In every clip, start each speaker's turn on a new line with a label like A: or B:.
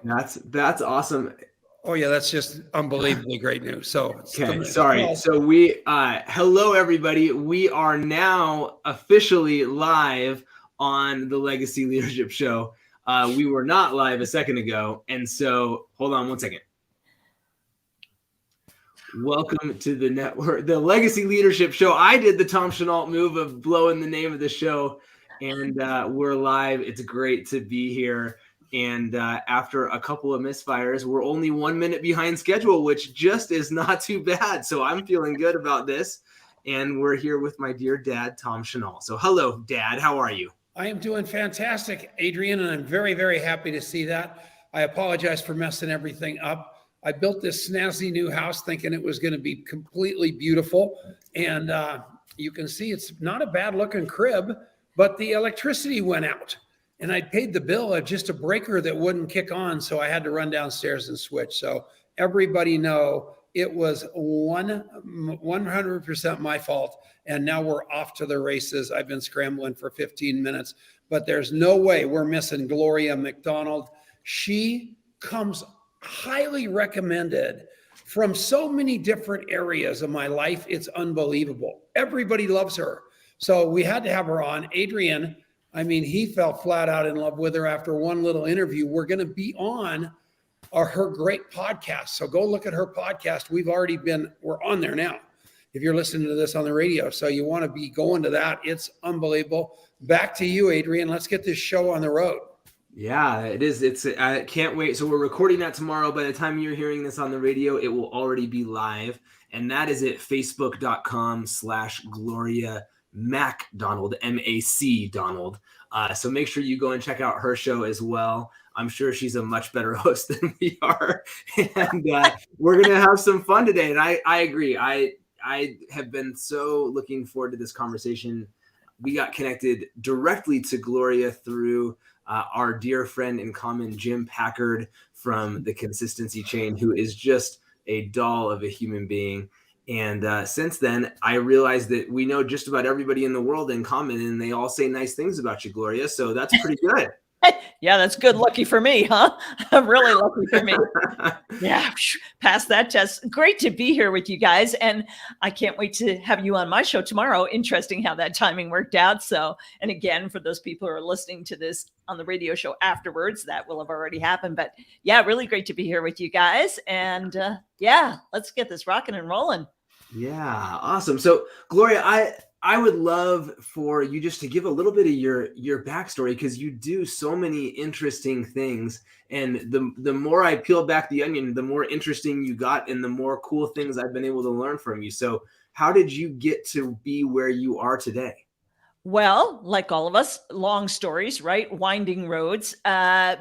A: That's awesome.
B: Oh yeah, that's just unbelievably great news. So
A: Okay, sorry. So hello everybody. We are now officially live on the Legacy Leadership Show. We were not live a second ago, and so hold on one second. Welcome to the network, the Legacy Leadership Show. I did the Tom Chenault move of blowing the name of the show, and we're live. It's great to be here. And after a couple of misfires, we're only 1 minute behind schedule, which just is not too bad. So I'm feeling good about this. And we're here with my dear dad, Tom Chenault. So hello, Dad. How are you?
B: I am doing fantastic, Adrian, and I'm very, very happy to see that. I apologize for messing everything up. I built this snazzy new house thinking it was going to be completely beautiful. And you can see it's not a bad looking crib, but the electricity went out. And I paid the bill of just a breaker that wouldn't kick on. So I had to run downstairs and switch. So everybody know it was 100% my fault. And now we're off to the races. I've been scrambling for 15 minutes, but there's no way we're missing Gloria MacDonald. She comes highly recommended from so many different areas of my life. It's unbelievable. Everybody loves her. So we had to have her on. Adrian, I mean, he fell flat out in love with her after one little interview. We're going to be on her great podcast. So go look at her podcast. We're on there now. If you're listening to this on the radio, so you want to be going to that. It's unbelievable. Back to you, Adrian. Let's get this show on the road.
A: Yeah, it is. I can't wait. So we're recording that tomorrow. By the time you're hearing this on the radio, it will already be live. And that is at facebook.com/Gloria MacDonald, M-A-C Donald. So make sure you go and check out her show as well. I'm sure she's a much better host than we are. And we're going to have some fun today. And I agree. I have been so looking forward to this conversation. We got connected directly to Gloria through our dear friend in common, Jim Packard from the Consistency Chain, who is just a doll of a human being. And since then, I realized that we know just about everybody in the world in common, and they all say nice things about you, Gloria. So that's pretty good.
C: Yeah, that's good. Lucky for me, huh? Really lucky for me. Yeah, pass that test. Great to be here with you guys. And I can't wait to have you on my show tomorrow. Interesting how that timing worked out. So, and again, for those people who are listening to this on the radio show afterwards, that will have already happened. But yeah, really great to be here with you guys. And yeah, let's get this rocking and rolling.
A: Yeah, awesome. So, Gloria, I would love for you just to give a little bit of your backstory, because you do so many interesting things. And the more I peel back the onion, the more interesting you got and the more cool things I've been able to learn from you. So how did you get to be where you are today?
C: Well, like all of us, long stories, right? Winding roads.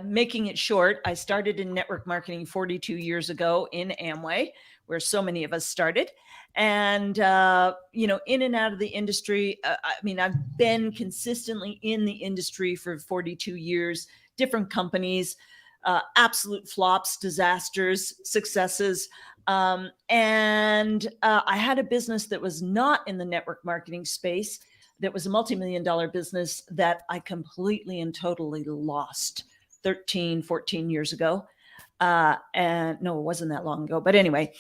C: Making it short, I started in network marketing 42 years ago in Amway, where so many of us started. And, in and out of the industry. I've been consistently in the industry for 42 years, different companies, absolute flops, disasters, successes. And I had a business that was not in the network marketing space, that was a multi-million-dollar business that I completely and totally lost 13, 14 years ago. And no, it wasn't that long ago. But anyway,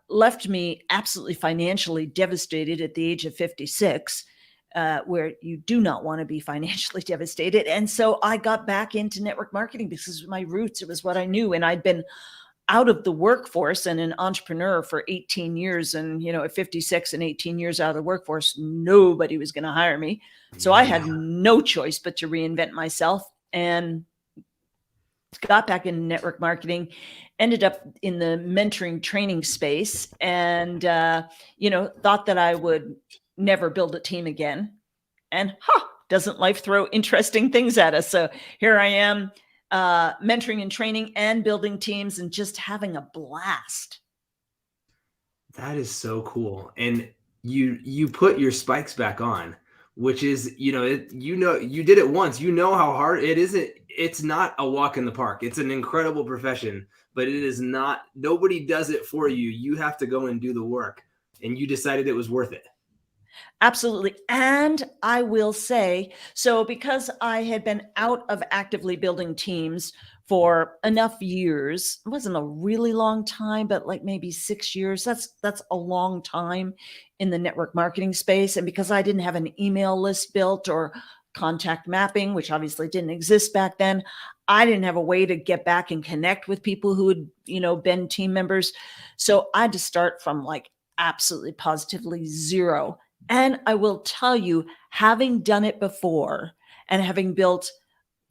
C: left me absolutely financially devastated at the age of 56, where you do not want to be financially devastated. And so I got back into network marketing because it was my roots. It was what I knew. And I'd been out of the workforce and an entrepreneur for 18 years. And, at 56 and 18 years out of the workforce, nobody was going to hire me. So I had no choice but to reinvent myself, and got back in network marketing, ended up in the mentoring training space, and, thought that I would never build a team again. And doesn't life throw interesting things at us? So here I am, mentoring and training and building teams and just having a blast.
A: That is so cool. And you put your spikes back on, which is, you did it once, how hard it is. It's not a walk in the park. It's an incredible profession, but it is not, nobody does it for you. You have to go and do the work, and you decided it was worth it.
C: Absolutely. And I will say, so because I had been out of actively building teams for enough years. It wasn't a really long time, but like maybe 6 years. That's a long time in the network marketing space. And because I didn't have an email list built or contact mapping, which obviously didn't exist back then, I didn't have a way to get back and connect with people who had, been team members. So I had to start from like absolutely positively zero. And I will tell you, having done it before and having built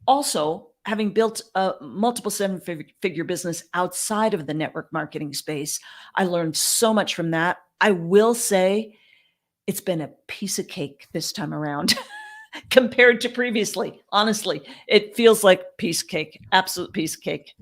C: a multiple seven-figure business outside of the network marketing space, I learned so much from that. I will say it's been a piece of cake this time around compared to previously. Honestly, it feels like piece of cake, absolute piece of cake.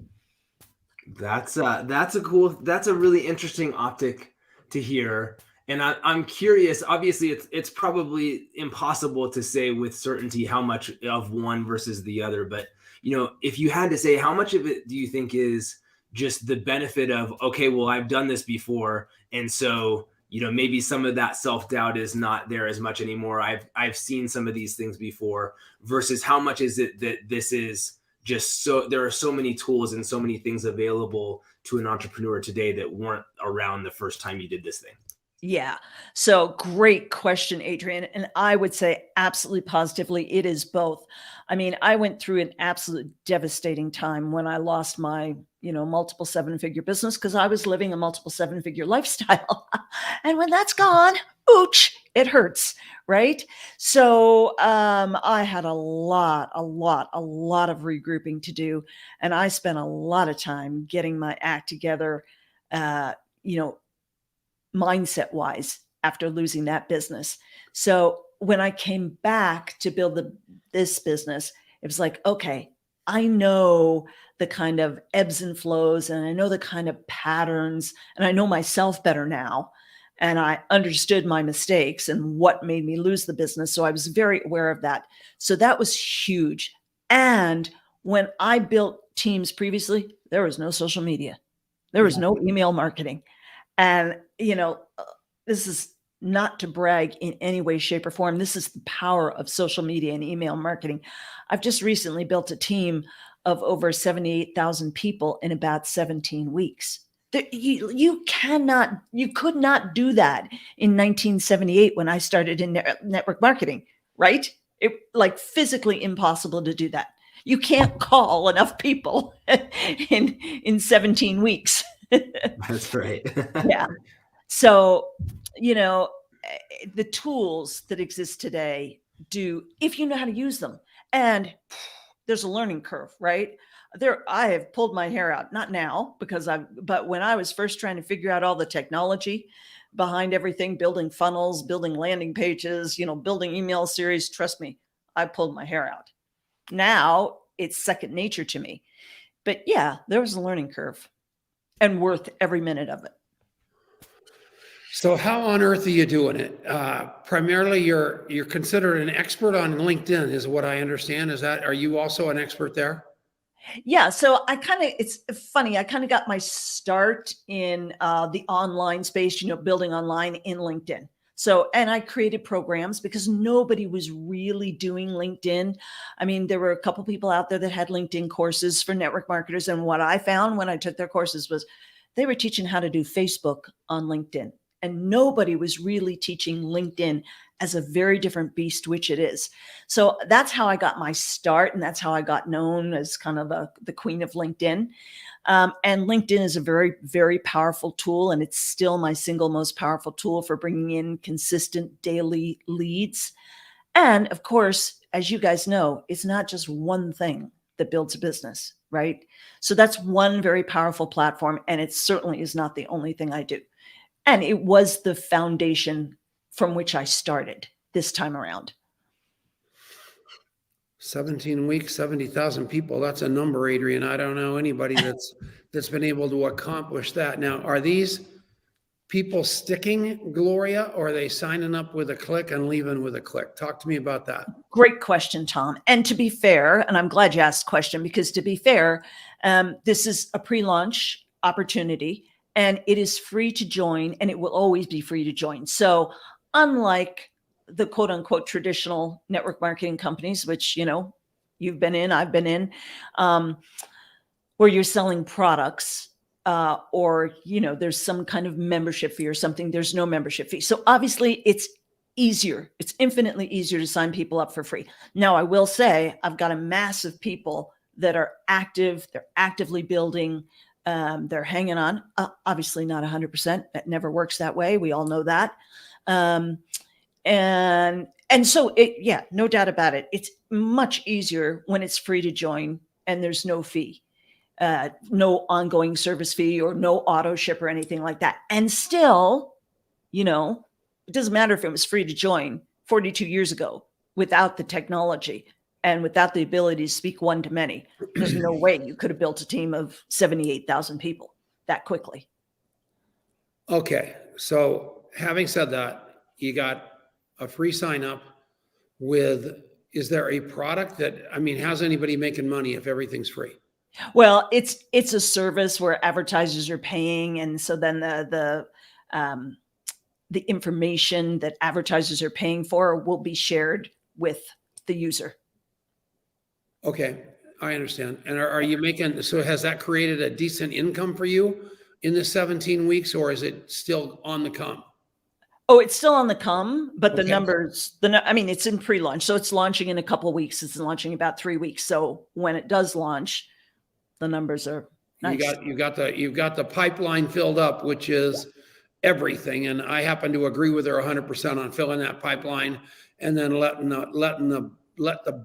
A: That's a really interesting optic to hear. And I'm curious, obviously it's probably impossible to say with certainty how much of one versus the other, but if you had to say, how much of it do you think is just the benefit of, okay, well, I've done this before, and so maybe some of that self-doubt is not there as much anymore. I've seen some of these things before, versus how much is it that this is just so there are so many tools and so many things available to an entrepreneur today that weren't around the first time you did this thing?
C: Yeah. So great question, Adrian. And I would say absolutely positively, it is both. I mean, I went through an absolute devastating time when I lost my, multiple seven-figure business because I was living a multiple seven-figure lifestyle. And when that's gone, ouch, it hurts, right? So I had a lot of regrouping to do. And I spent a lot of time getting my act together, mindset wise after losing that business. So when I came back to build this business, it was like, okay, I know the kind of ebbs and flows, and I know the kind of patterns, and I know myself better now. And I understood my mistakes and what made me lose the business. So I was very aware of that. So that was huge. And when I built teams previously, there was no social media. There was no email marketing. And, this is not to brag in any way, shape, or form. This is the power of social media and email marketing. I've just recently built a team of over 78,000 people in about 17 weeks. You could not do that in 1978 when I started in network marketing, right? It like physically impossible to do that. You can't call enough people in 17 weeks.
A: That's right.
C: Yeah. So, the tools that exist today if you know how to use them. And there's a learning curve, right? I have pulled my hair out, not now but when I was first trying to figure out all the technology behind everything, building funnels, building landing pages, building email series, trust me, I pulled my hair out. Now it's second nature to me. But yeah, there was a learning curve and worth every minute of it.
B: So how on earth are you doing it? Primarily, you're considered an expert on LinkedIn, is what I understand. Are you also an expert there?
C: Yeah. So it's funny. I kind of got my start in the online space, building online in LinkedIn. So, and I created programs because nobody was really doing LinkedIn. I mean, there were a couple people out there that had LinkedIn courses for network marketers. And what I found when I took their courses was they were teaching how to do Facebook on LinkedIn. And nobody was really teaching LinkedIn as a very different beast, which it is. So that's how I got my start. And that's how I got known as kind of the queen of LinkedIn. And LinkedIn is a very, very powerful tool. And it's still my single most powerful tool for bringing in consistent daily leads. And of course, as you guys know, it's not just one thing that builds a business, right? So that's one very powerful platform. And it certainly is not the only thing I do. And it was the foundation from which I started this time around.
B: 17 weeks, 70,000 people. That's a number, Adrian. I don't know anybody that's been able to accomplish that. Now, are these people sticking, Gloria, or are they signing up with a click and leaving with a click? Talk to me about that.
C: Great question, Tom. And to be fair, and I'm glad you asked the question, because to be fair, this is a pre-launch opportunity. And it is free to join, and it will always be free to join. So unlike the quote unquote traditional network marketing companies, which, you've been in, I've been in, where you're selling products, or, there's some kind of membership fee or something. There's no membership fee. So obviously it's easier. It's infinitely easier to sign people up for free. Now, I will say I've got a mass of people that are active. They're actively building. They're hanging on. Obviously not 100%. That never works that way. We all know that. And so no doubt about it. It's much easier when it's free to join and there's no fee, no ongoing service fee or no auto ship or anything like that. And still, it doesn't matter if it was free to join 42 years ago without the technology and without the ability to speak one to many. There's no way you could have built a team of 78,000 people that quickly.
B: Okay. So having said that, you got a free sign up is there a product that, how's anybody making money if everything's free?
C: Well, it's a service where advertisers are paying. And so then the information that advertisers are paying for will be shared with the user.
B: Okay, I understand. And are you so has that created a decent income for you in the 17 weeks, or is it still on the come?
C: Oh, it's still on the come, but the numbers, it's in pre-launch. So it's launching in a couple of weeks. It's launching about 3 weeks. So when it does launch, the numbers are nice. You've got the pipeline filled up, which is everything. And I happen to agree with her 100% on filling that pipeline and then let the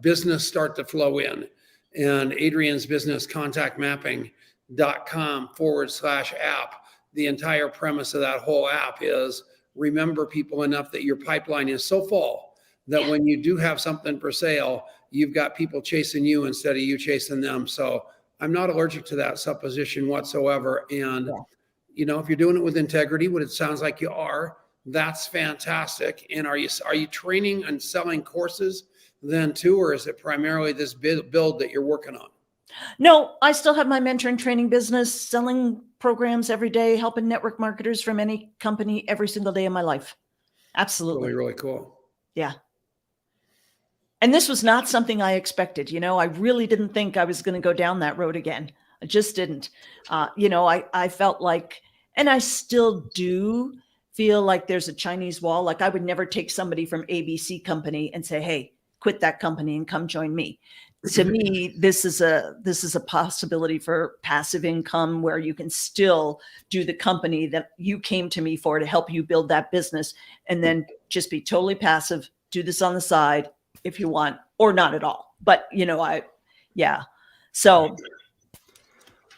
C: business start to flow in. And Adrian's business, contactmapping.com/app. The entire premise of that whole app is remember people enough that your pipeline is so full that when you do have something for sale, you've got people chasing you instead of you chasing them. So I'm not allergic to that supposition whatsoever. And, if you're doing it with integrity, what it sounds like you are, that's fantastic. And are you training and selling courses then too, or is it primarily this build that you're working on? No, I still have my mentoring training business, selling programs every day, helping network marketers from any company every single day of my life. Absolutely.
B: Really, really cool.
C: Yeah. And this was not something I expected. I really didn't think I was going to go down that road again. I just didn't. I felt like, and I still do feel like there's a Chinese wall. Like I would never take somebody from ABC company and say, hey, quit that company and come join me. To me, this is a possibility for passive income where you can still do the company that you came to me for to help you build that business, and then just be totally passive, do this on the side if you want, or not at all. But so.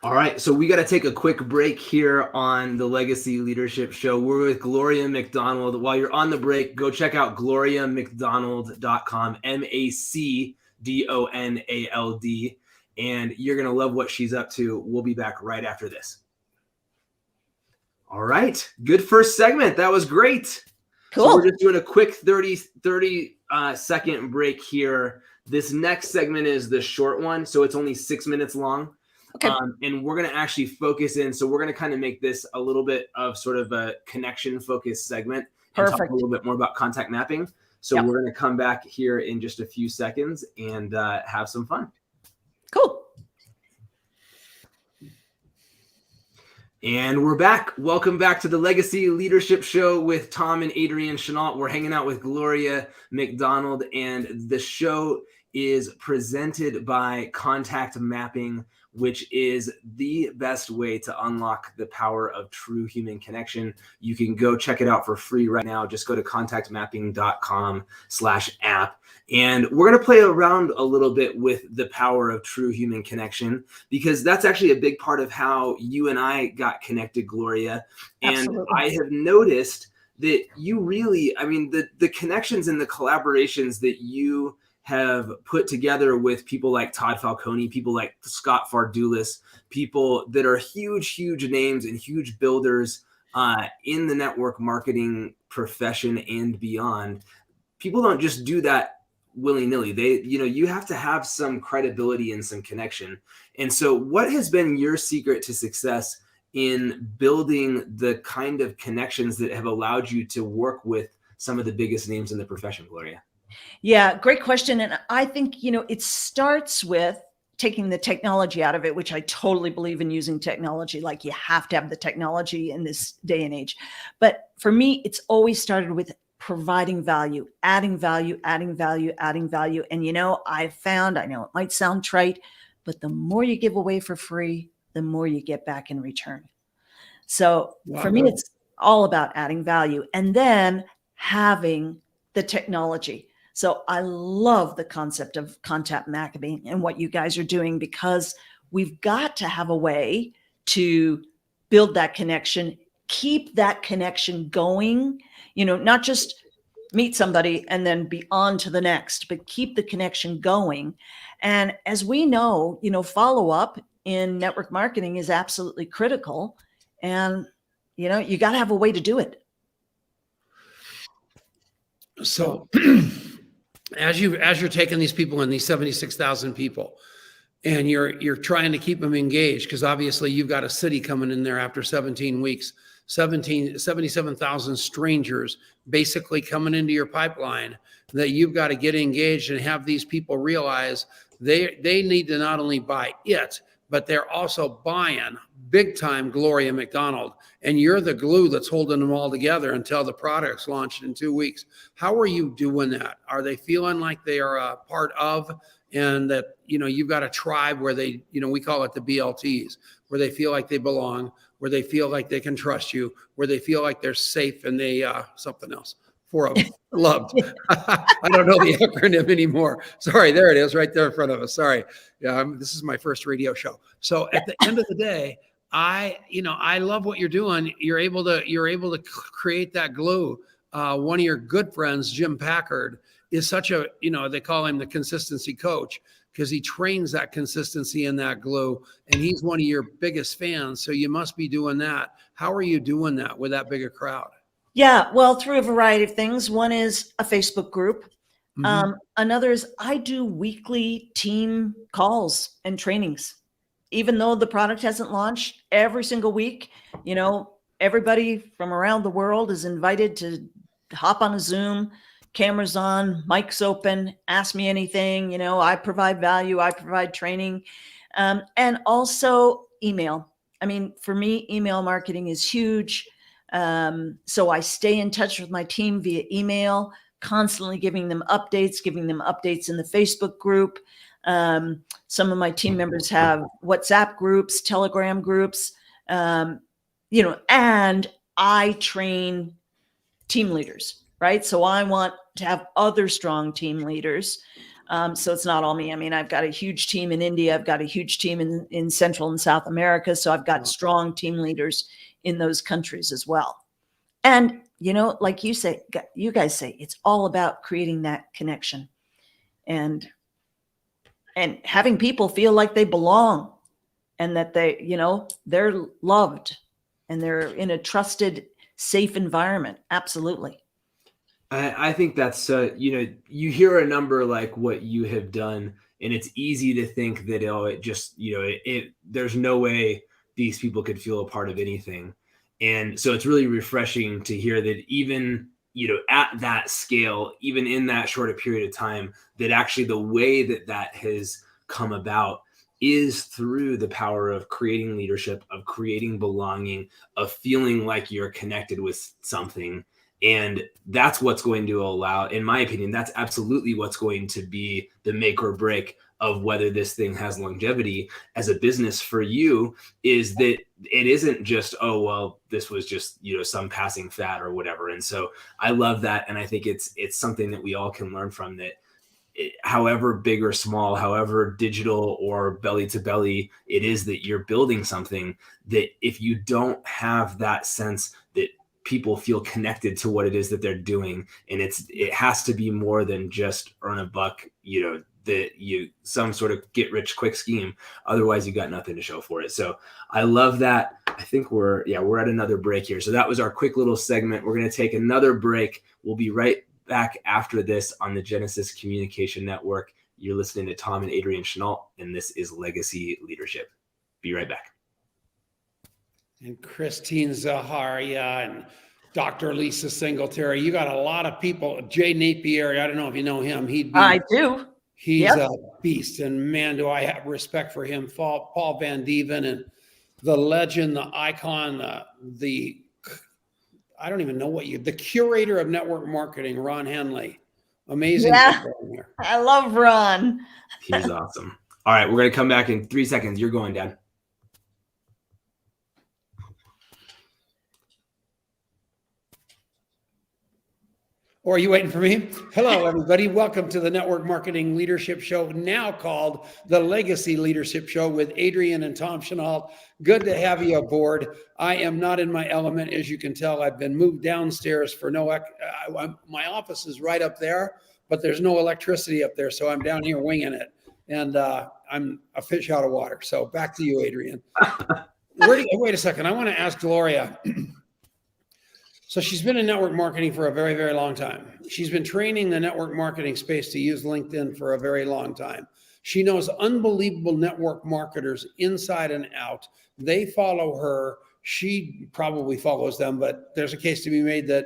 A: All right, so we got to take a quick break here on the Legacy Leadership Show. We're with Gloria MacDonald. While you're on the break, go check out GloriaMacDonald.com, MacDonald, and you're going to love what she's up to. We'll be back right after this. All right, good first segment. That was great.
C: Cool.
A: So we're just doing a quick 30 second break here. This next segment is the short one, so it's only 6 minutes long.
C: Okay.
A: And we're going to actually focus in. So we're going to kind of make this a little bit of sort of a connection focused segment. And
C: Perfect.
A: talk a little bit more about contact mapping. So We're going to come back here in just a few seconds and have some fun.
C: Cool.
A: And we're back. Welcome back to the Legacy Leadership Show with Tom and Adrian Chenault. We're hanging out with Gloria MacDonald, and the show is presented by Contact Mapping, which is the best way to unlock the power of true human connection. You can go check it out for free right now. Just go to contactmapping.com/app. And we're going to play around a little bit with the power of true human connection, because that's actually a big part of how you and I got connected, Gloria. And
C: Absolutely.
A: I have noticed that you really, the connections and the collaborations that you have put together with people like Todd Falcone, people like Scott Fardulis, people that are huge names and huge builders in the network marketing profession and beyond. People don't just do that willy-nilly. You have to have some credibility and some connection. And so what has been your secret to success in building the kind of connections that have allowed you to work with some of the biggest names in the profession, Gloria?
C: Yeah, great question. And I think, it starts with taking the technology out of it, which I totally believe in using technology. Like, you have to have the technology in this day and age. But for me, it's always started with providing value, adding value, adding value, adding value. And, you know, I know it might sound trite, but the more you give away for free, the more you get back in return. So for me, it's all about adding value and then having the technology. So I love the concept of contact marketing and what you guys are doing, because we've got to have a way to build that connection, keep that connection going, you know, not just meet somebody and then be on to the next, but keep the connection going. And as we know, you know, follow up in network marketing is absolutely critical. And, you know, you got to have a way to do it.
B: So as you're taking these people in, these 76,000 people, and you're trying to keep them engaged, because obviously you've got a city coming in there after 17 weeks, 77,000 strangers basically coming into your pipeline that you've got to get engaged and have these people realize they need to not only buy it, but they're also buying big time Gloria MacDonald. And you're the glue that's holding them all together until the product's launched in 2 weeks. How are you doing that? Are they feeling like they are a part of, and that, you know, you've got a tribe where they, you know, we call it the BLTs, where they feel like they belong, where they feel like they can trust you, where they feel like they're safe, and they, something else, for them, loved. I don't know the acronym anymore. Sorry, there it is right there in front of us. Sorry. Yeah, this is my first radio show. So at the end of the day, I love what you're doing. You're able to create that glue. One of your good friends, Jim Packard, is such a, you know, they call him the consistency coach, because he trains that consistency in that glue, and he's one of your biggest fans. So you must be doing that. How are you doing that with that bigger crowd?
C: Yeah, well, through a variety of things. One is a Facebook group. Mm-hmm. Another is I do weekly team calls and trainings. Even though the product hasn't launched, every single week, you know, everybody from around the world is invited to hop on a Zoom, cameras on, mics open, ask me anything. You know, I provide value, I provide training, and also email. I mean, for me, email marketing is huge. So I stay in touch with my team via email, constantly giving them updates in the Facebook group. Some of my team members have WhatsApp groups, Telegram groups, you know, and I train team leaders, right? So I want to have other strong team leaders. So it's not all me. I mean, I've got a huge team in India. I've got a huge team in Central and South America. So I've got strong team leaders in those countries as well. And, you know, like you guys say, it's all about creating that connection and having people feel like they belong and that they, you know, they're loved and they're in a trusted, safe environment. Absolutely.
A: I think that's, you know, you hear a number like what you have done, and it's easy to think that, oh, it just, you know, there's no way these people could feel a part of anything. And so it's really refreshing to hear that even, you know, at that scale, even in that short a period of time, that actually the way that has come about is through the power of creating leadership, of creating belonging, of feeling like you're connected with something. And that's what's going to allow, in my opinion, that's absolutely what's going to be the make or break of whether this thing has longevity as a business for you, is that it isn't just, oh, well, this was just, you know, some passing fad or whatever. And so I love that. And I think it's something that we all can learn from, that however big or small, however digital or belly to belly it is that you're building something, that if you don't have that sense that people feel connected to what it is that they're doing, and it has to be more than just earn a buck, you know, that you some sort of get rich quick scheme. Otherwise you got nothing to show for it. So I love that. I think we're at another break here. So that was our quick little segment. We're going to take another break. We'll be right back after this on the Genesis Communication Network. You're listening to Tom and Adrian Chenault, and this is Legacy Leadership. Be right back.
B: And Christine Zaharia and Dr. Lisa Singletary. You got a lot of people. Jay Napier, I don't know if you know him.
C: I do.
B: He's a beast, and man, do I have respect for him. Paul Van Dieven, and the legend, the icon, the I don't even know the curator of network marketing, Ron Henley. Amazing.
C: Yeah, I love Ron.
A: He's awesome. All right, we're going to come back in 3 seconds. You're going, Dad.
B: Or are you waiting for me? Hello, everybody. Welcome to the Network Marketing Leadership Show, now called the Legacy Leadership Show with Adrian and Tom Chenault. Good to have you aboard. I am not in my element, as you can tell. I've been moved downstairs for my office is right up there, but there's no electricity up there, so I'm down here winging it. And I'm a fish out of water. So back to you, Adrian. Wait a second. I want to ask Gloria. So she's been in network marketing for a very, very long time. She's been training the network marketing space to use LinkedIn for a very long time. She knows unbelievable network marketers inside and out. They follow her. She probably follows them, but there's a case to be made that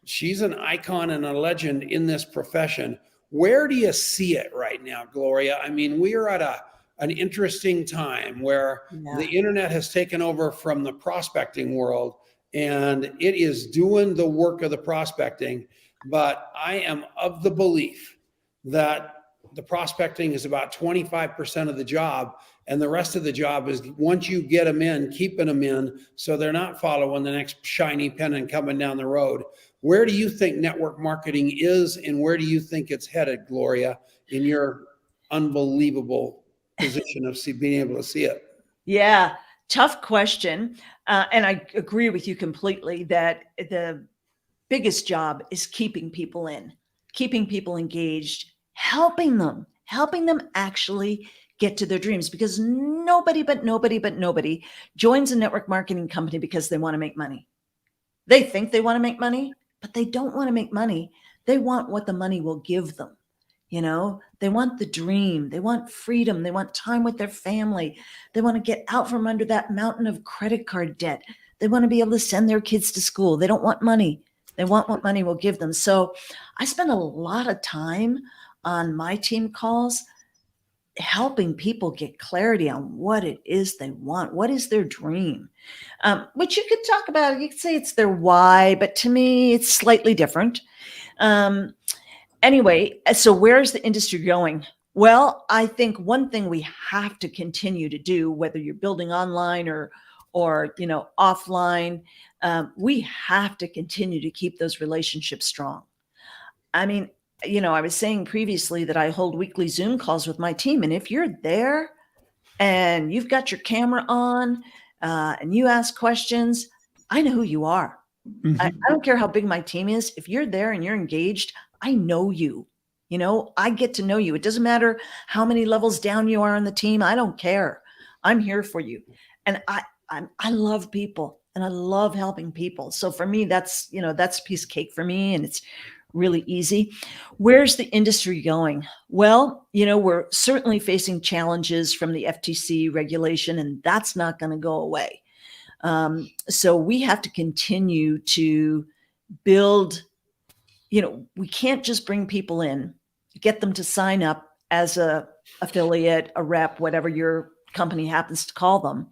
B: she's an icon and a legend in this profession. Where do you see it right now, Gloria? I mean, we are at an interesting time where the internet has taken over from the prospecting world, and it is doing the work of the prospecting. But I am of the belief that the prospecting is about 25% of the job, and the rest of the job is, once you get them in, keeping them in so they're not following the next shiny pennant coming down the road. Where do you think network marketing is, and where do you think it's headed, Gloria, in your unbelievable position of being able to see it?
C: Yeah, tough question. And I agree with you completely that the biggest job is keeping people in, keeping people engaged, helping them actually get to their dreams, because nobody joins a network marketing company because they want to make money. They think they want to make money, but they don't want to make money. They want what the money will give them. You know, they want the dream. They want freedom. They want time with their family. They want to get out from under that mountain of credit card debt. They want to be able to send their kids to school. They don't want money. They want what money will give them. So I spend a lot of time on my team calls helping people get clarity on what it is they want. What is their dream? Which you could talk about. You could say it's their why, but to me, it's slightly different. Anyway, so where's the industry going? Well, I think one thing we have to continue to do, whether you're building online or offline, we have to continue to keep those relationships strong. I mean, I was saying previously that I hold weekly Zoom calls with my team, and if you're there and you've got your camera on and you ask questions, I know who you are. Mm-hmm. I don't care how big my team is. If you're there and you're engaged, I know you. I get to know you. It doesn't matter how many levels down you are on the team. I don't care. I'm here for you. And I love people, and I love helping people. So for me, that's a piece of cake for me, and it's really easy. Where's the industry going? Well, we're certainly facing challenges from the FTC regulation, and that's not going to go away. So we have to continue to build. We can't just bring people in, get them to sign up as a affiliate, a rep, whatever your company happens to call them,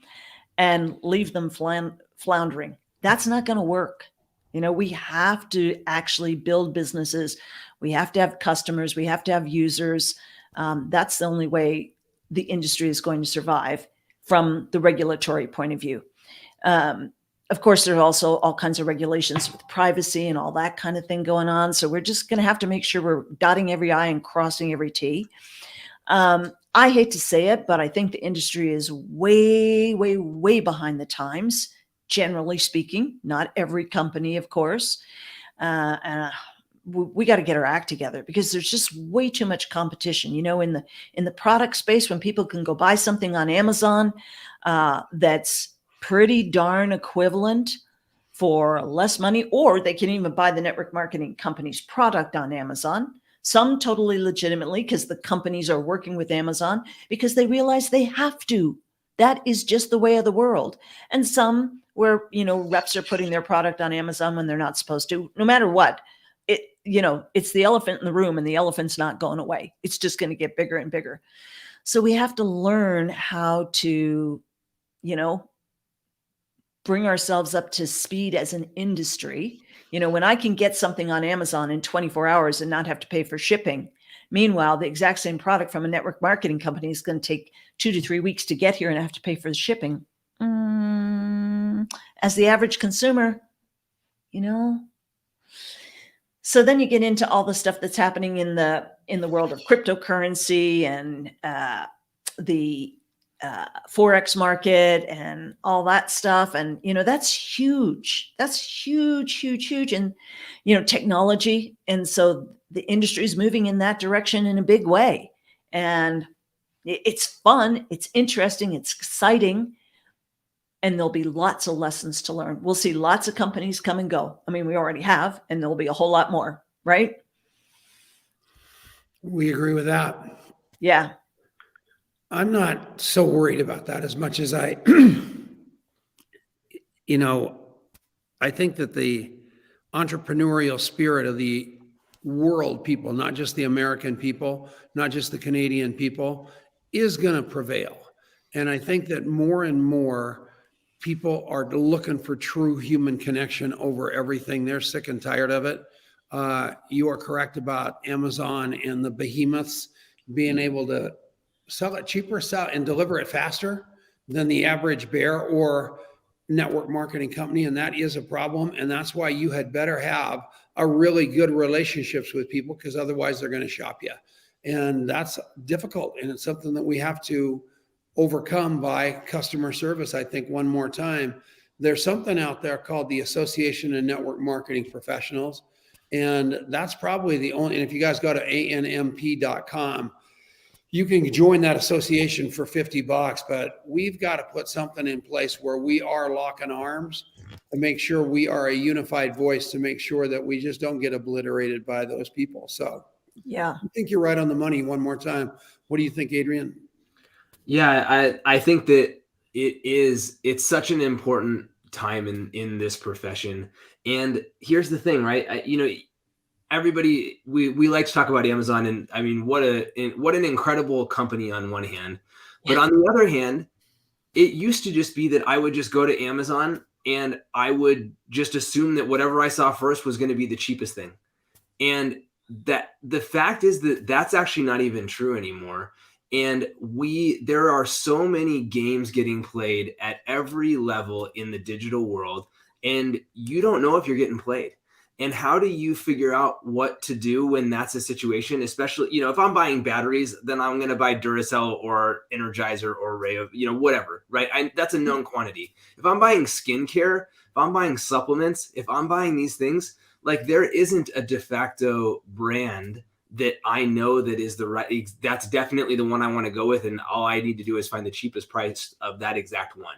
C: and leave them floundering. That's not going to work. We have to actually build businesses. We have to have customers. We have to have users. That's the only way the industry is going to survive from the regulatory point of view. Of course, there are also all kinds of regulations with privacy and all that kind of thing going on. So we're just going to have to make sure we're dotting every I and crossing every T. I hate to say it, but I think the industry is way, way, way behind the times, generally speaking. Not every company, of course. And we got to get our act together, because there's just way too much competition. In the product space, when people can go buy something on Amazon that's pretty darn equivalent for less money, or they can even buy the network marketing company's product on Amazon, some totally legitimately because the companies are working with Amazon because they realize they have to. That is just the way of the world. And some where, reps are putting their product on Amazon when they're not supposed to. No matter what, it's the elephant in the room, and the elephant's not going away. It's just going to get bigger and bigger. So we have to learn how to, bring ourselves up to speed as an industry. When I can get something on Amazon in 24 hours and not have to pay for shipping, meanwhile, the exact same product from a network marketing company is going to take 2 to 3 weeks to get here, and I have to pay for the shipping. As the average consumer, So then you get into all the stuff that's happening in the world of cryptocurrency and the Forex market and all that stuff. And, that's huge. That's huge, huge, huge. And, technology. And so the industry is moving in that direction in a big way. And it's fun. It's interesting. It's exciting. And there'll be lots of lessons to learn. We'll see lots of companies come and go. I mean, we already have, and there'll be a whole lot more, right?
B: We agree with that.
C: Yeah.
B: I'm not so worried about that as much as I think that the entrepreneurial spirit of the world people, not just the American people, not just the Canadian people, is going to prevail. And I think that more and more people are looking for true human connection over everything. They're sick and tired of it. You are correct about Amazon and the behemoths being able to sell it cheaper, and deliver it faster than the average bear or network marketing company. And that is a problem. And that's why you had better have a really good relationships with people, because otherwise they're going to shop you. And that's difficult. And it's something that we have to overcome by customer service. I think one more time, there's something out there called the Association of Network Marketing Professionals. And that's probably the only, and if you guys go to anmp.com, you can join that association for $50, but we've got to put something in place where we are locking arms to make sure we are a unified voice, to make sure that we just don't get obliterated by those people. So
C: yeah,
B: I think you're right on the money one more time. What do you think, Adrian?
A: Yeah, I think that it's such an important time in this profession. And here's the thing, right? Everybody, we like to talk about Amazon, and I mean, what an incredible company on one hand, but on the other hand, it used to just be that I would just go to Amazon and I would just assume that whatever I saw first was going to be the cheapest thing. And that the fact is that that's actually not even true anymore. And there are so many games getting played at every level in the digital world, and you don't know if you're getting played. And how do you figure out what to do when that's a situation? Especially, if I'm buying batteries, then I'm going to buy Duracell or Energizer or Ray, whatever, right? That's a known quantity. If I'm buying skincare, if I'm buying supplements, if I'm buying these things, like, there isn't a de facto brand that I know that is the right, that's definitely the one I want to go with. And all I need to do is find the cheapest price of that exact one.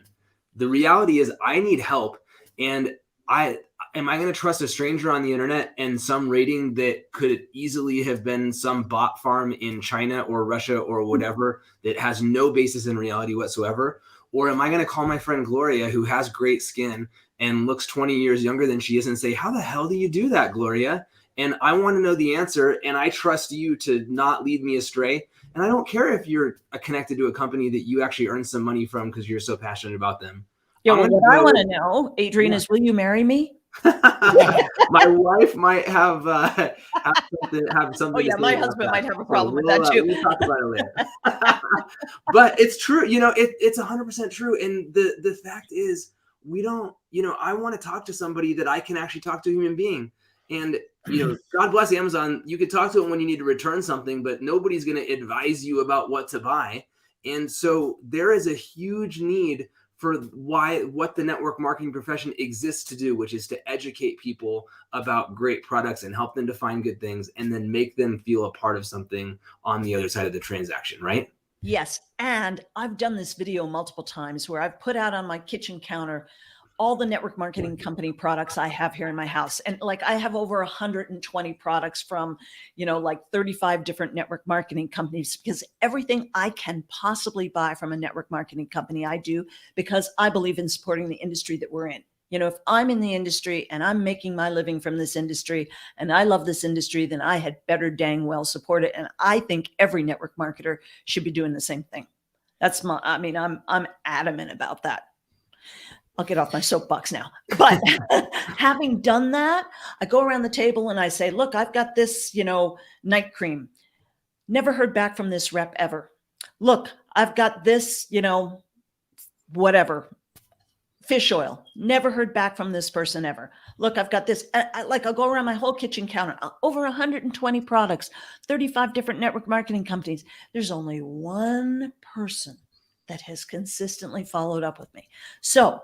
A: The reality is I need help. And am I going to trust a stranger on the internet and some rating that could easily have been some bot farm in China or Russia or whatever that has no basis in reality whatsoever? Or am I going to call my friend Gloria, who has great skin and looks 20 years younger than she is, and say, how the hell do you do that, Gloria? And I want to know the answer, and I trust you to not lead me astray. And I don't care if you're connected to a company that you actually earn some money from because you're so passionate about them.
C: Yeah, well, what I want to know, Adrian, is will you marry me?
A: My wife might have something.
C: Oh yeah, my husband might have a problem with that too.
A: We'll talk about it later. But it's true, it's 100% true. And the fact is, we don't, I want to talk to somebody that I can actually talk to a human being. And God bless Amazon. You could talk to them when you need to return something, but nobody's going to advise you about what to buy. And so there is a huge need for what the network marketing profession exists to do, which is to educate people about great products and help them to find good things, and then make them feel a part of something on the other side of the transaction, right?
C: Yes. And I've done this video multiple times where I've put out on my kitchen counter all the network marketing company products I have here in my house. And like, I have over 120 products from, 35 different network marketing companies, because everything I can possibly buy from a network marketing company, I do, because I believe in supporting the industry that we're in. If I'm in the industry and I'm making my living from this industry and I love this industry, then I had better dang well support it. And I think every network marketer should be doing the same thing. I'm adamant about that. I'll get off my soapbox now. But having done that, I go around the table and I say, look, I've got this, night cream. Never heard back from this rep ever. Look, I've got this, whatever, fish oil. Never heard back from this person ever. Look, I've got this. I'll go around my whole kitchen counter, over 120 products, 35 different network marketing companies. There's only one person that has consistently followed up with me. So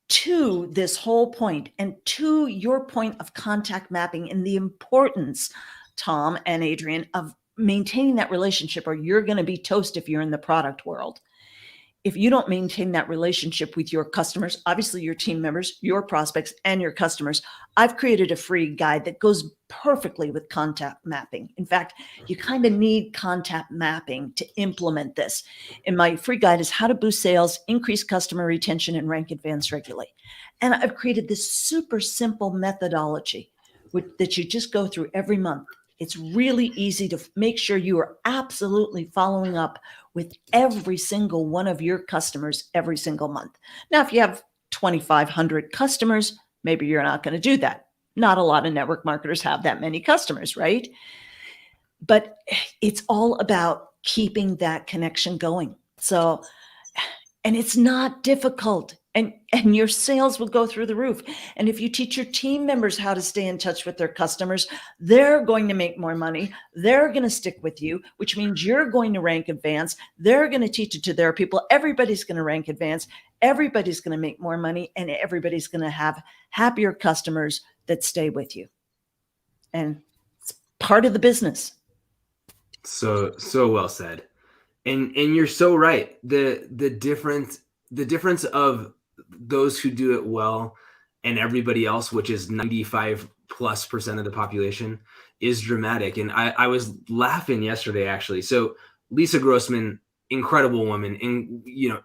C: to this whole point, and to your point of contact mapping and the importance, Tom and Adrian, of maintaining that relationship, or you're going to be toast if you're in the product world. If you don't maintain that relationship with your customers, obviously your team members, your prospects, and your customers, I've created a free guide that goes perfectly with contact mapping. In fact, you kind of need contact mapping to implement this. And my free guide is how to boost sales, increase customer retention, and rank advanced regularly. And I've created this super simple methodology that you just go through every month. It's really easy to make sure you are absolutely following up with every single one of your customers every single month. Now, if you have 2,500 customers, maybe you're not going to do that. Not a lot of network marketers have that many customers, right? But it's all about keeping that connection going. So, and it's not difficult. And your sales will go through the roof. And if you teach your team members how to stay in touch with their customers, they're going to make more money. They're going to stick with you, which means you're going to rank advance. They're going to teach it to their people. Everybody's going to rank advance. Everybody's going to make more money, and everybody's going to have happier customers that stay with you. And it's part of the business.
A: So well said. And you're so right. The difference of those who do it well and everybody else, which is 95+% of the population, is dramatic. And I was laughing yesterday, actually. So Lisa Grossman, incredible woman, and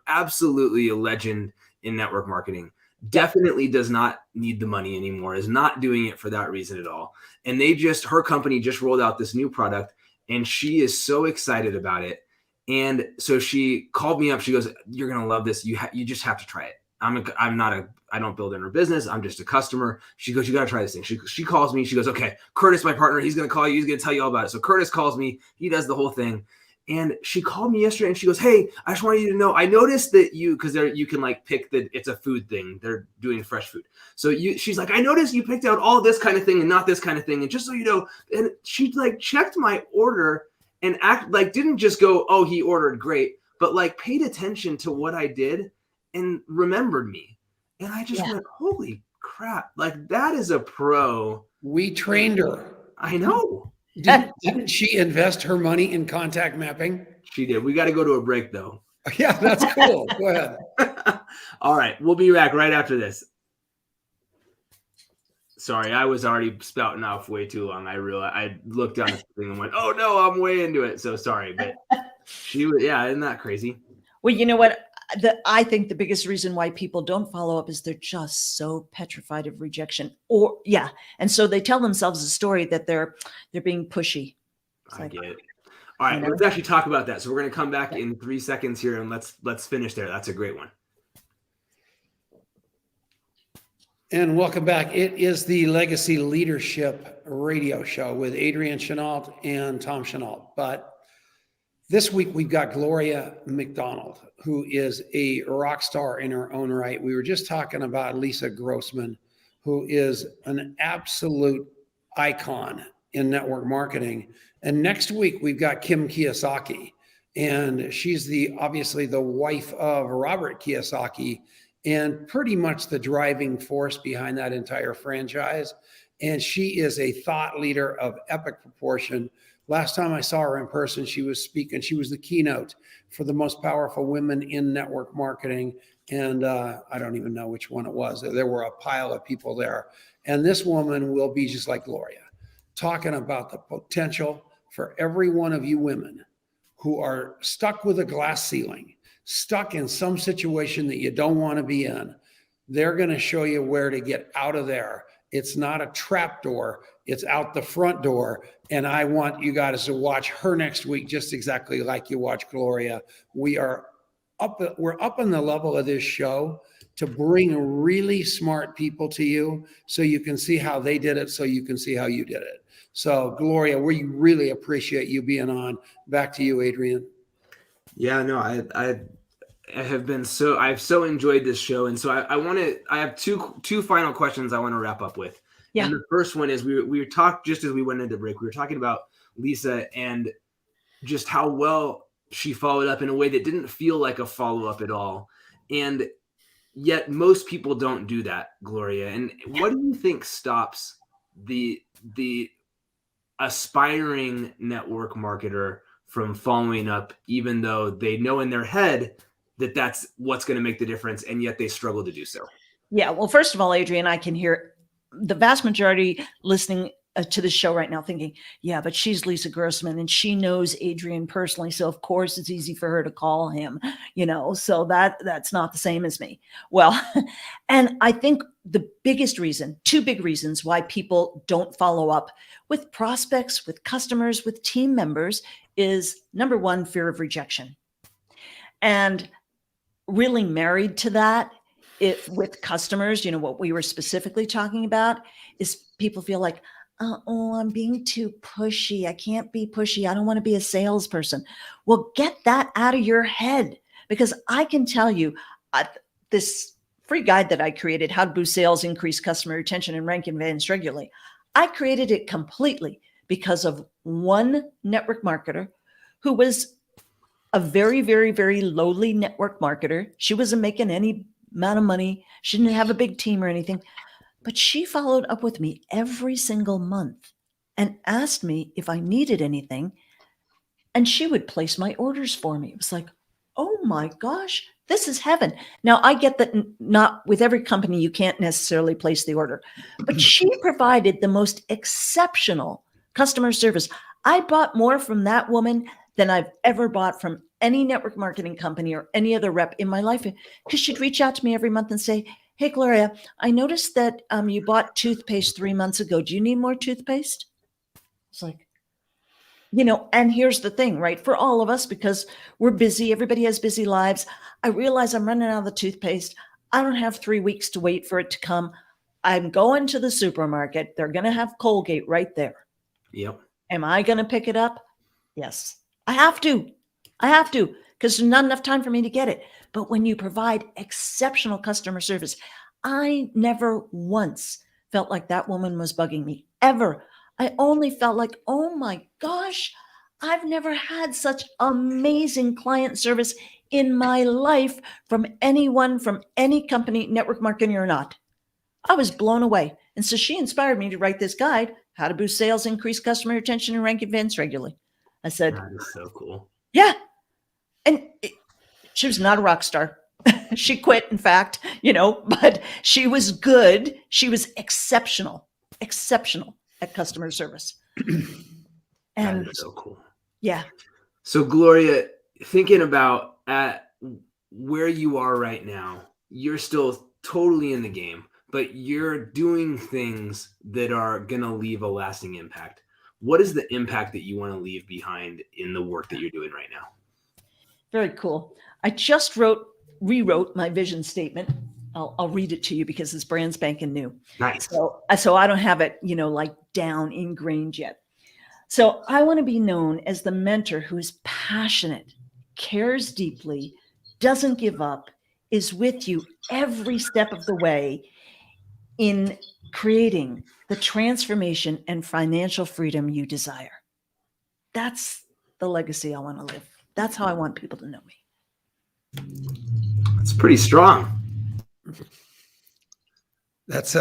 A: absolutely a legend in network marketing. Definitely does not need the money anymore, is not doing it for that reason at all. And her company just rolled out this new product, and she is so excited about it. And so she called me up. She goes, "You're going to love this. You just have to try it. I don't build in her business. I'm just a customer." She goes, "You got to try this thing." She calls me. She goes, "Okay, Curtis, my partner, he's going to call you. He's going to tell you all about it." So Curtis calls me. He does the whole thing. And she called me yesterday and she goes, "Hey, I just wanted you to know, I noticed that because you can pick it's a food thing. They're doing fresh food. So she's like, I noticed you picked out all this kind of thing and not this kind of thing. And just so you know," and she checked my order and didn't just go, "Oh, he ordered great," but paid attention to what I did and remembered me. And I just went, holy crap. That is a pro.
B: We trained her.
A: I know.
B: Didn't she invest her money in contact mapping?
A: She did. We got to go to a break though.
B: Yeah, that's cool. Go ahead.
A: All right. We'll be back right after this. Sorry, I was already spouting off way too long. I realized I looked down at the thing and went, "Oh no, I'm way into it." So sorry, but she was, isn't that crazy?
C: Well, you know what? I think the biggest reason why people don't follow up is they're just so petrified of rejection. And so they tell themselves a story that they're being pushy.
A: I get it. All right, let's actually talk about that. So we're going to come back in 3 seconds here, and let's finish there. That's a great one.
B: And welcome back. It is the Legacy Leadership Radio Show with Adrian Chenault and Tom Chenault. But this week we've got Gloria MacDonald, who is a rock star in her own right. We were just talking about Lisa Grossman, who is an absolute icon in network marketing. And next week we've got Kim Kiyosaki, and she's obviously the wife of Robert Kiyosaki, and pretty much the driving force behind that entire franchise. And she is a thought leader of epic proportion. Last time I saw her in person, she was speaking. She was the keynote for the most powerful women in network marketing. And I don't even know which one it was. There were a pile of people there. And this woman will be just like Gloria, talking about the potential for every one of you women who are stuck with a glass ceiling, stuck in some situation that you don't want to be in. They're going to show you where to get out of there. It's not a trap door. It's out the front door. And I want you guys to watch her next week, just exactly like you watch Gloria. We're up on the level of this show to bring really smart people to you so you can see how they did it, so you can see how you did it. So Gloria, we really appreciate you being on. Back to you, Adrian.
A: Yeah, no, I've so enjoyed this show. And so I have two final questions I want to wrap up with.
C: Yeah.
A: And the first one is we were talking just as we went into break, we were talking about Lisa and just how well she followed up in a way that didn't feel like a follow-up at all. And yet most people don't do that, Gloria. And what do you think stops the aspiring network marketer from following up, even though they know in their head that that's what's going to make the difference, and yet they struggle to do so?
C: Yeah. Well, first of all, Adrian, I can hear the vast majority listening to the show right now thinking, yeah, but she's Lisa Grossman and she knows Adrian personally. So of course it's easy for her to call him, so that's not the same as me. Well, and I think the biggest reason, two big reasons why people don't follow up with prospects, with customers, with team members is number one, fear of rejection. And really married to that, with customers, what we were specifically talking about is people feel like, oh, I'm being too pushy. I can't be pushy. I don't want to be a salesperson. Well, get that out of your head, because I can tell you this free guide that I created, How to Boost Sales, Increase Customer Retention, and Rank Advance Regularly. I created it completely because of one network marketer who was a very, very, very lowly network marketer. She wasn't making any amount of money. She didn't have a big team or anything, but she followed up with me every single month and asked me if I needed anything. And she would place my orders for me. It was like, oh my gosh, this is heaven. Now I get that not with every company, you can't necessarily place the order, but she provided the most exceptional customer service. I bought more from that woman than I've ever bought from any network marketing company or any other rep in my life, because she'd reach out to me every month and say, hey, Gloria, I noticed that you bought toothpaste 3 months ago. Do you need more toothpaste? It's like, and here's the thing, right? For all of us, because we're busy, everybody has busy lives. I realize I'm running out of the toothpaste. I don't have 3 weeks to wait for it to come. I'm going to the supermarket. They're going to have Colgate right there.
A: Yep.
C: Am I going to pick it up? Yes. I have to, because there's not enough time for me to get it. But when you provide exceptional customer service, I never once felt like that woman was bugging me, ever. I only felt like, oh my gosh, I've never had such amazing client service in my life from anyone, from any company, network marketing or not. I was blown away. And so she inspired me to write this guide, How to Boost Sales, Increase Customer Retention, and Rank Advance Regularly. I said,
A: that is so cool.
C: Yeah. And she was not a rock star. She quit, in fact, but she was good. She was exceptional at customer service. And
A: that is so cool.
C: Yeah.
A: So Gloria, thinking about at where you are right now, you're still totally in the game, but you're doing things that are going to leave a lasting impact. What is the impact that you want to leave behind in the work that you're doing right now?
C: Very cool. I just rewrote my vision statement. I'll read it to you because it's brand spanking new.
A: Nice.
C: So I don't have it, like down ingrained yet. So I want to be known as the mentor who is passionate, cares deeply, doesn't give up, is with you every step of the way in creating the transformation and financial freedom you desire. That's the legacy I want to live. That's how I want people to know me.
A: It's pretty strong.
B: That's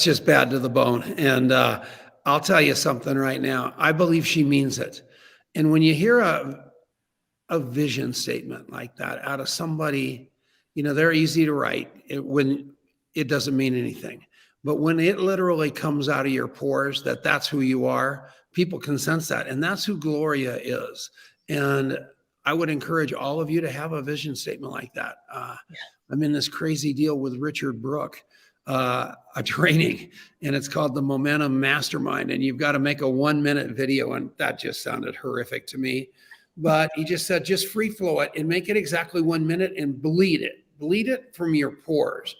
B: just bad to the bone. And I'll tell you something right now. I believe she means it. And when you hear a vision statement like that out of somebody, they're easy to write when it doesn't mean anything. But when it literally comes out of your pores that's who you are, people can sense that. And that's who Gloria is. And I would encourage all of you to have a vision statement like that. I'm in this crazy deal with Richard Brooke, a training, and it's called the Momentum Mastermind. And you've got to make a 1-minute video. And that just sounded horrific to me. But he just said, just free flow it and make it exactly 1 minute and bleed it from your pores.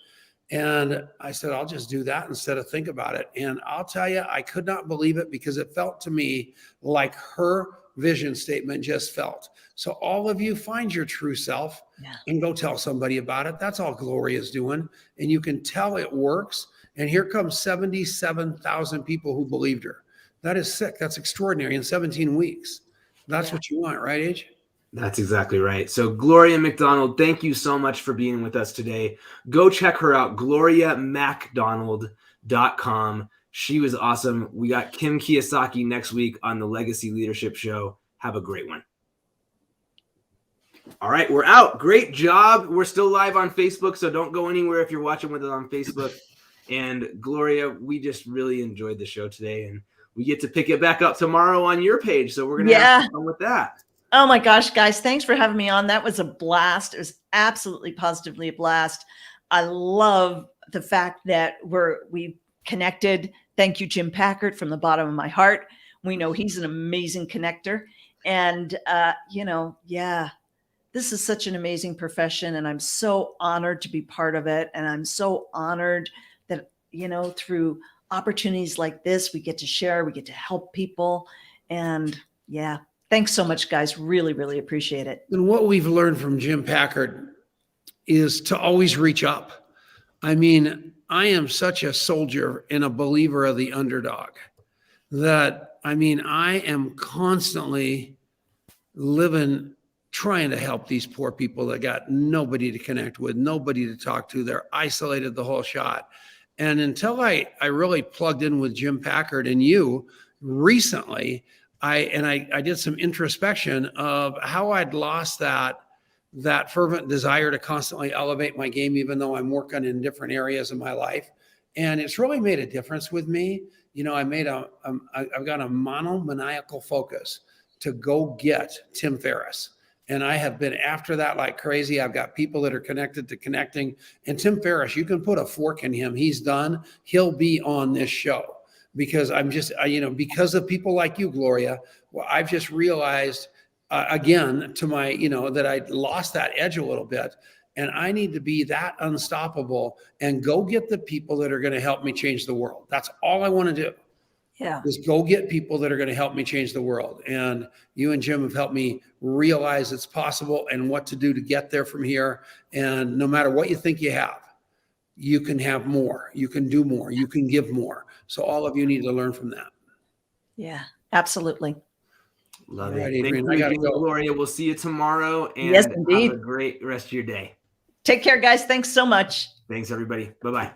B: And I said, I'll just do that instead of think about it. And I'll tell you, I could not believe it because it felt to me like her vision statement just felt. So all of you, find your true self and go tell somebody about it. That's all Gloria's doing. And you can tell it works. And here comes 77,000 people who believed her. That is sick. That's extraordinary in 17 weeks. That's what you want, right, Age?
A: That's exactly right. So Gloria MacDonald, thank you so much for being with us today. Go check her out, GloriaMacDonald.com. She was awesome. We got Kim Kiyosaki next week on the Legacy Leadership Show. Have a great one. All right, we're out. Great job. We're still live on Facebook, so don't go anywhere if you're watching with us on Facebook. And Gloria, we just really enjoyed the show today, and we get to pick it back up tomorrow on your page. So we're going to have fun with that.
C: Oh my gosh, guys, thanks for having me on. That was a blast. It was absolutely positively a blast. I love the fact that we connected. Thank you, Jim Packard, from the bottom of my heart. We know he's an amazing connector. And, this is such an amazing profession, and I'm so honored to be part of it. And I'm so honored that, through opportunities like this, we get to share, we get to help people. And thanks so much, guys. Really, really appreciate it.
B: And what we've learned from Jim Packard is to always reach up. I mean, I am such a soldier and a believer of the underdog that, I am constantly trying to help these poor people that got nobody to connect with, nobody to talk to. They're isolated the whole shot. And until I really plugged in with Jim Packard and you recently, I did some introspection of how I'd lost that fervent desire to constantly elevate my game, even though I'm working in different areas of my life. And it's really made a difference with me. I've got a monomaniacal focus to go get Tim Ferriss. And I have been after that like crazy. I've got people that are connected to connecting. And Tim Ferriss, you can put a fork in him. He's done. He'll be on this show. Because I'm just, because of people like you, Gloria, I've just realized again to my, that I lost that edge a little bit, and I need to be that unstoppable and go get the people that are going to help me change the world. That's all I want to do.
C: Yeah.
B: Is go get people that are going to help me change the world. And you and Jim have helped me realize it's possible and what to do to get there from here. And no matter what you think you have, you can have more, you can do more, you can give more. So all of you need to learn from that.
C: Yeah, absolutely.
A: Love
B: All right,
A: it.
B: Adrian,
A: Thank
B: I gotta
A: you,
B: go.
A: Gloria. We'll see you tomorrow. And
C: Yes, indeed.
A: have a great rest of your day.
C: Take care, guys. Thanks so much.
A: Thanks, everybody. Bye-bye.